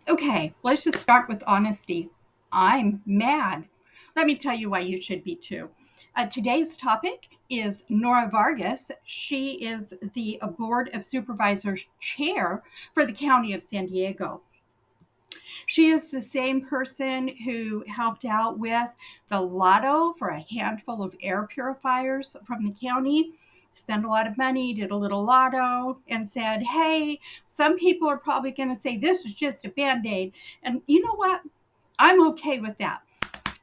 Okay, let's just start with honesty. I'm mad. Let me tell you why you should be too. Today's topic is Nora Vargus. She is the Board of Supervisors chair for the County of San Diego. She is the same person who helped out with the lotto for a handful of air purifiers from the county. Spent a lot of money, did a little lotto, and said, hey, some people are probably going to say this is just a band aid. And you know what? I'm okay with that.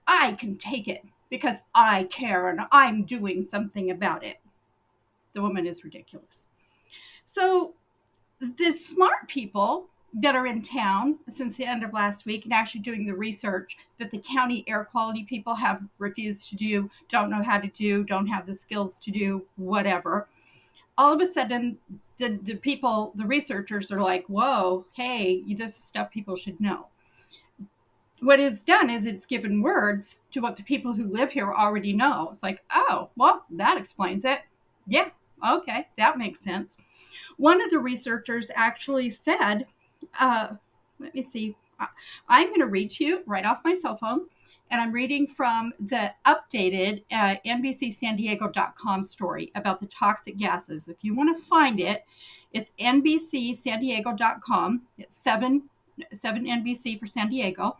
I can take it because I care and I'm doing something about it. The woman is ridiculous. So the smart people that are in town since the end of last week and actually doing the research that the county air quality people have refused to do, don't know how to do, don't have the skills to do, whatever. All of a sudden, the researchers are like, whoa, hey, this is stuff people should know. What it's done is it's given words to what the people who live here already know. It's like, oh, well, that explains it. Yeah, okay, that makes sense. One of the researchers actually said, let me see, I'm going to read to you right off my cell phone, and I'm reading from the updated NBCSanDiego.com story about the toxic gases. If you want to find it, it's NBCSanDiego.com. It's 7 NBC for San Diego.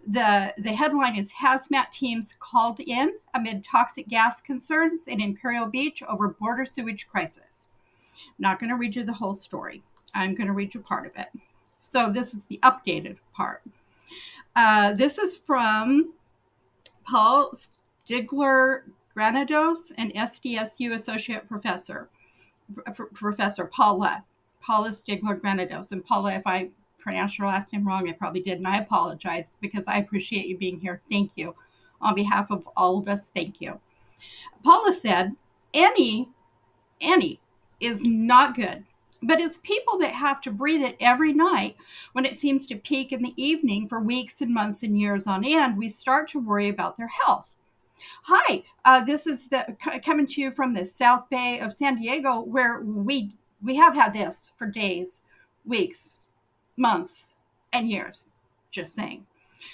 The headline is Hazmat Teams Called In Amid Toxic Gas Concerns in Imperial Beach Over Border Sewage Crisis. I'm not going to read you the whole story. I'm going to read you part of it. So this is the updated part. This is from Paul Stigler Granados, an SDSU associate professor, Professor Paula Stigler Granados. And Paula, if I pronounced your last name wrong, I probably did, and I apologize because I appreciate you being here. Thank you. On behalf of all of us, thank you. Paula said, any is not good, but it's people that have to breathe it every night when it seems to peak in the evening for weeks and months and years on end, we start to worry about their health. Hi, this is coming to you from the South Bay of San Diego, where we have had this for days, weeks, months, and years. Just saying.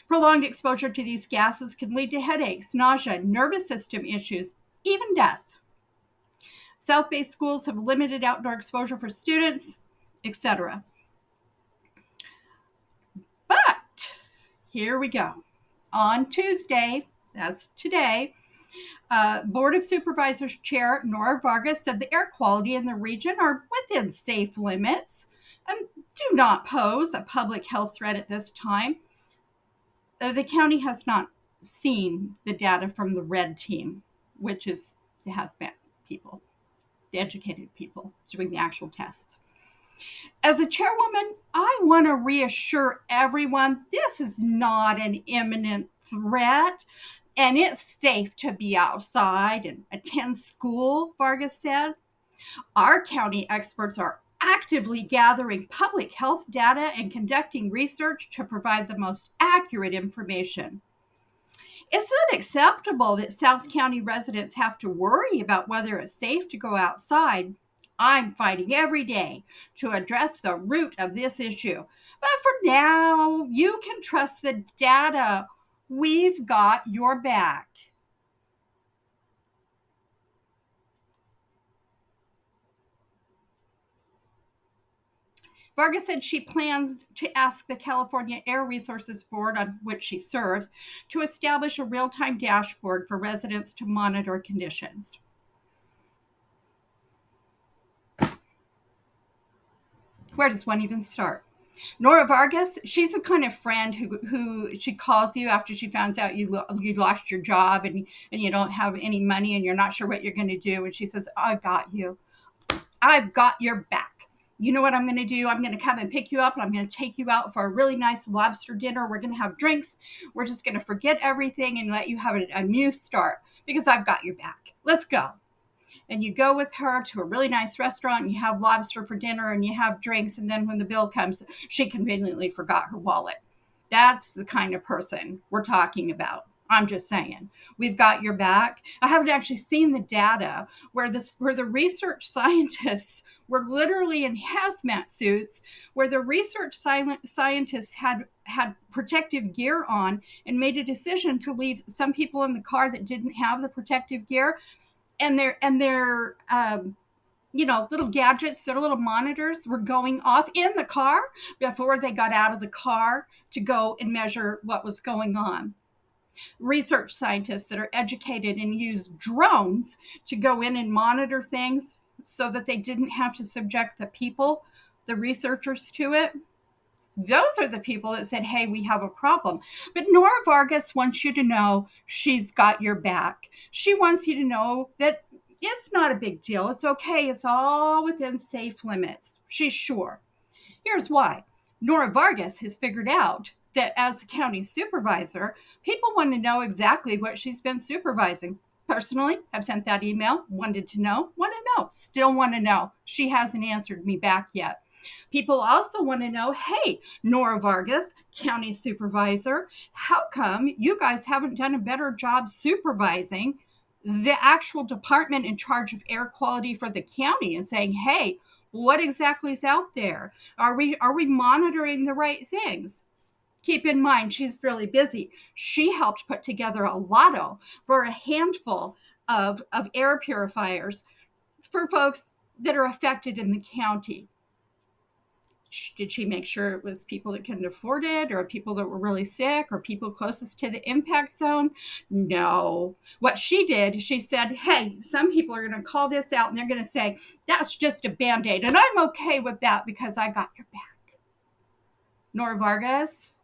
Prolonged exposure to these gases can lead to headaches, nausea, nervous system issues, even death. South Bay schools have limited outdoor exposure for students, etc. But here we go. On Tuesday, that's today, Board of Supervisors Chair Nora Vargus said the air quality in the region are within safe limits and do not pose a public health threat at this time. The county has not seen the data from the red team, which is the hazmat people, the educated people doing the actual tests. As the chairwoman, I want to reassure everyone this is not an imminent threat and it's safe to be outside and attend school, Vargas said. Our county experts are actively gathering public health data and conducting research to provide the most accurate information. It's not acceptable that South County residents have to worry about whether it's safe to go outside. I'm fighting every day to address the root of this issue. But for now, you can trust the data. We've got your back. Vargas said she plans to ask the California Air Resources Board, on which she serves, to establish a real-time dashboard for residents to monitor conditions. Where does one even start? Nora Vargus, she's the kind of friend who she calls you after she finds out you lost your job and you don't have any money and you're not sure what you're going to do. And she says, I got you. I've got your back. You know what I'm going to do? I'm going to come and pick you up and I'm going to take you out for a really nice lobster dinner. We're going to have drinks. We're just going to forget everything and let you have a new start because I've got your back. Let's go. And you go with her to a really nice restaurant and you have lobster for dinner and you have drinks. And then when the bill comes, she conveniently forgot her wallet. That's the kind of person we're talking about. I'm just saying, we've got your back. I haven't actually seen the data where the research scientists were literally in hazmat suits, where the research scientists had protective gear on and made a decision to leave some people in the car that didn't have the protective gear, and their little gadgets, their little monitors were going off in the car before they got out of the car to go and measure what was going on. Research scientists that are educated and use drones to go in and monitor things so that they didn't have to subject the people, the researchers, to it. Those are the people that said, hey, we have a problem. But Nora Vargus wants you to know she's got your back. She wants you to know that it's not a big deal. It's okay. It's all within safe limits. She's sure. Here's why. Nora Vargus has figured out that as the county supervisor, people want to know exactly what she's been supervising. Personally, I've sent that email, want to know, still want to know. She hasn't answered me back yet. People also want to know, hey, Nora Vargus, county supervisor, how come you guys haven't done a better job supervising the actual department in charge of air quality for the county and saying, hey, what exactly is out there? Are we monitoring the right things? Keep in mind, she's really busy. She helped put together a lotto for a handful of air purifiers for folks that are affected in the county. Did she make sure it was people that couldn't afford it, or people that were really sick, or people closest to the impact zone? No. What she did, she said, hey, some people are going to call this out and they're going to say, that's just a Band-Aid. And I'm okay with that because I got your back. Nora Vargus?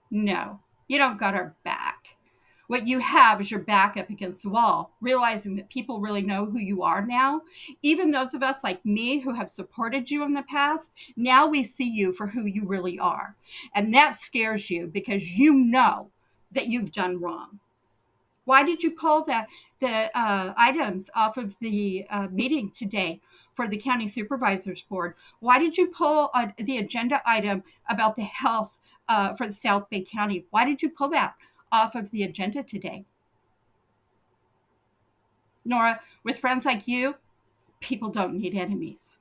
No, you don't got our back. What you have is your back up against the wall, realizing that people really know who you are now. Even those of us like me who have supported you in the past, now we see you for who you really are. And that scares you because you know that you've done wrong. Why did you pull the items off of the meeting today for the county supervisors board? Why did you pull the agenda item about the health for the South Bay County? Why did you pull that off of the agenda today? Nora, with friends like you, people don't need enemies.